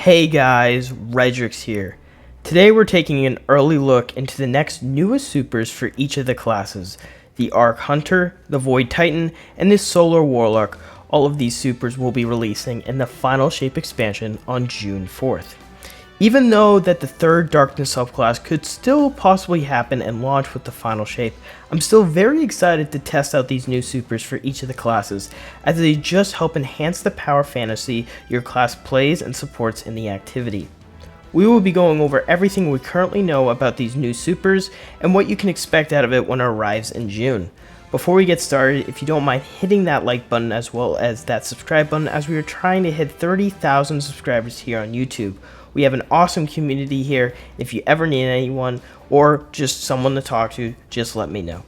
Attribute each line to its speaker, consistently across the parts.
Speaker 1: Hey guys, Redrix here. Today we're taking an early look into the next newest supers for each of the classes. The Arc Hunter, the Void Titan, and the Solar Warlock. All of these supers will be releasing in the final shape expansion on June 4th. Even though that the third Darkness subclass could still possibly happen and launch with the final shape, I'm still very excited to test out these new supers for each of the classes, as they just help enhance the power fantasy your class plays and supports in the activity. We will be going over everything we currently know about these new supers and what you can expect out of it when it arrives in June. Before we get started, if you don't mind hitting that like button as well as that subscribe button, as we are trying to hit 30,000 subscribers here on YouTube. We have an awesome community here. If you ever need anyone or just someone to talk to, just let me know.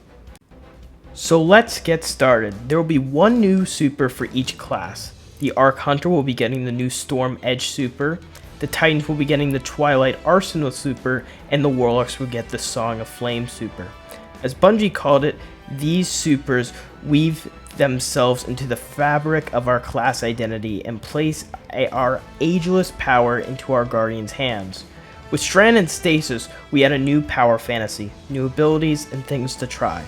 Speaker 1: So let's get started. There will be one new super for each class. The Arc Hunter will be getting the new Storm Edge super. The Titans will be getting the Twilight Arsenal super, and the Warlocks will get the Song of Flame super. As Bungie called it, these supers weave themselves into the fabric of our class identity and place our ageless power into our Guardians' hands. With Strand and Stasis, we add a new power fantasy, new abilities, and things to try.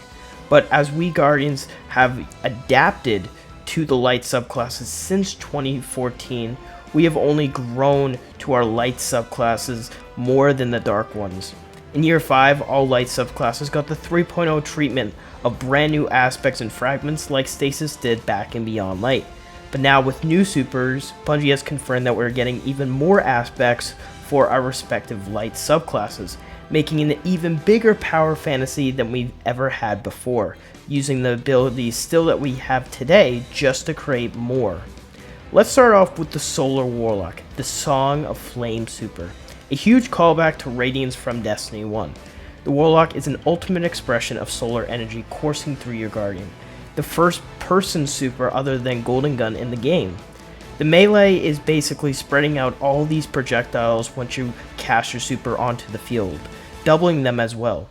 Speaker 1: But as we Guardians have adapted to the light subclasses since 2014, we have only grown to our light subclasses more than the dark ones. In Year 5, all light subclasses got the 3.0 treatment of brand new aspects and fragments like Stasis did back in Beyond Light. But now with new supers, Bungie has confirmed that we're getting even more aspects for our respective light subclasses, making an even bigger power fantasy than we've ever had before, using the abilities still that we have today just to create more. Let's start off with the Solar Warlock, the Song of Flame super. A huge callback to Radiance from Destiny 1. The Warlock is an ultimate expression of solar energy coursing through your Guardian, the first person super other than Golden Gun in the game. The melee is basically spreading out all these projectiles once you cast your super onto the field, doubling them as well.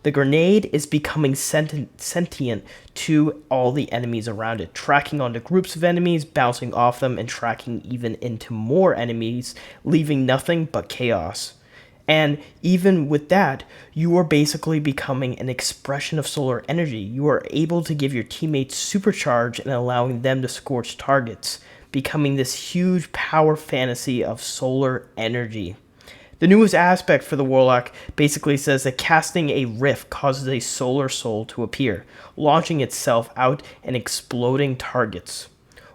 Speaker 1: The grenade is becoming sentient to all the enemies around it, tracking onto groups of enemies, bouncing off them, and tracking even into more enemies, leaving nothing but chaos. And even with that, you are basically becoming an expression of solar energy. You are able to give your teammates supercharge and allowing them to scorch targets, becoming this huge power fantasy of solar energy. The newest aspect for the Warlock basically says that casting a rift causes a solar soul to appear, launching itself out and exploding targets.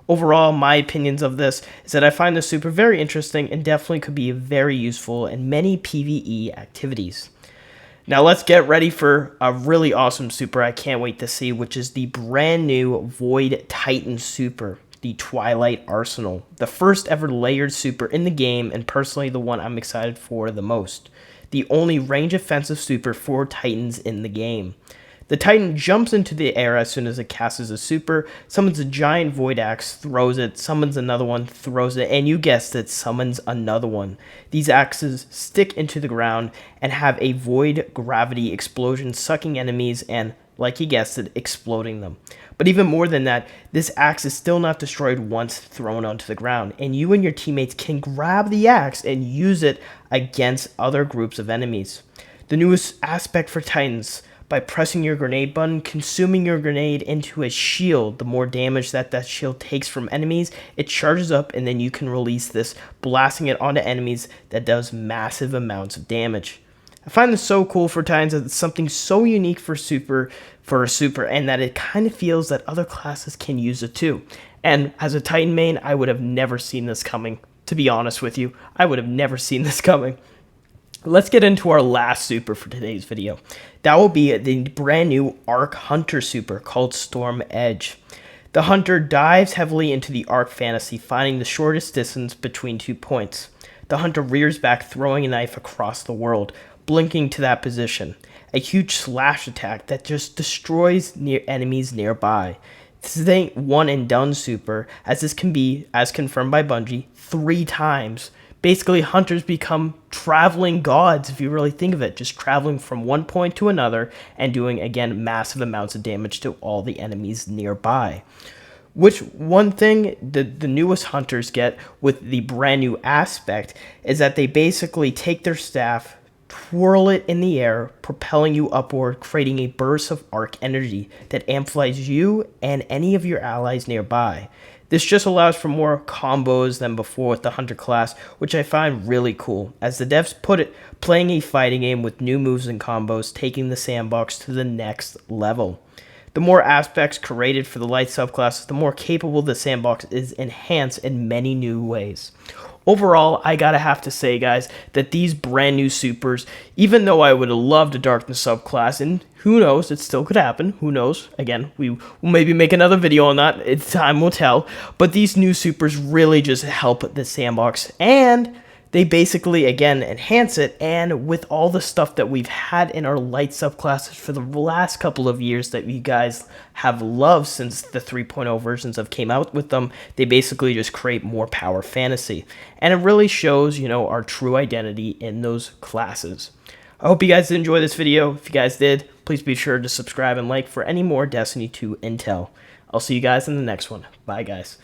Speaker 1: Overall, my opinions of this is that I find the super very interesting and definitely could be very useful in many PvE activities. Now let's get ready for a really awesome super I can't wait to see, which is the brand new Void Titan super. The Twilight Arsenal, the first ever layered super in the game, and personally the one I'm excited for the most. The only range offensive super for Titans in the game. The Titan jumps into the air as soon as it casts a super, summons a giant void axe, throws it, summons another one, throws it, and you guessed it, summons another one. These axes stick into the ground and have a void gravity explosion sucking enemies and, like you guessed it, exploding them. But even more than that, this axe is still not destroyed once thrown onto the ground, and you and your teammates can grab the axe and use it against other groups of enemies. The newest aspect for Titans, by pressing your grenade button, consuming your grenade into a shield, the more damage that shield takes from enemies, it charges up and then you can release this, blasting it onto enemies that does massive amounts of damage. I find this so cool for Titans that it's something so unique for a super, and that it kind of feels that other classes can use it too. And as a Titan main, I would have never seen this coming. To be honest with you, I would have never seen this coming. Let's get into our last super for today's video. That will be the brand new Arc Hunter super called Storm Edge. The Hunter dives heavily into the Arc fantasy, finding the shortest distance between 2 points. The Hunter rears back, throwing a knife across the world, blinking to that position. A huge slash attack that just destroys enemies nearby. This ain't one and done super, as this can be, as confirmed by Bungie, 3 times. Basically, Hunters become traveling gods, if you really think of it, just traveling from one point to another and doing, again, massive amounts of damage to all the enemies nearby. Which one thing the newest hunters get with the brand new aspect is that they basically take their staff, twirl it in the air, propelling you upward, creating a burst of arc energy that amplifies you and any of your allies nearby. This just allows for more combos than before with the Hunter class, which I find really cool. As the devs put it, playing a fighting game with new moves and combos, taking the sandbox to the next level. The more aspects created for the light subclasses, the more capable the sandbox is enhanced in many new ways. Overall, I gotta have to say, guys, that these brand new supers, even though I would have loved a darkness subclass, and who knows, it still could happen, who knows, again, we will maybe make another video on that, time will tell, but these new supers really just help the sandbox, and they basically, again, enhance it, and with all the stuff that we've had in our light subclasses for the last couple of years that you guys have loved since the 3.0 versions have came out with them, they basically just create more power fantasy. And it really shows, our true identity in those classes. I hope you guys did enjoy this video. If you guys did, please be sure to subscribe and like for any more Destiny 2 intel. I'll see you guys in the next one. Bye, guys.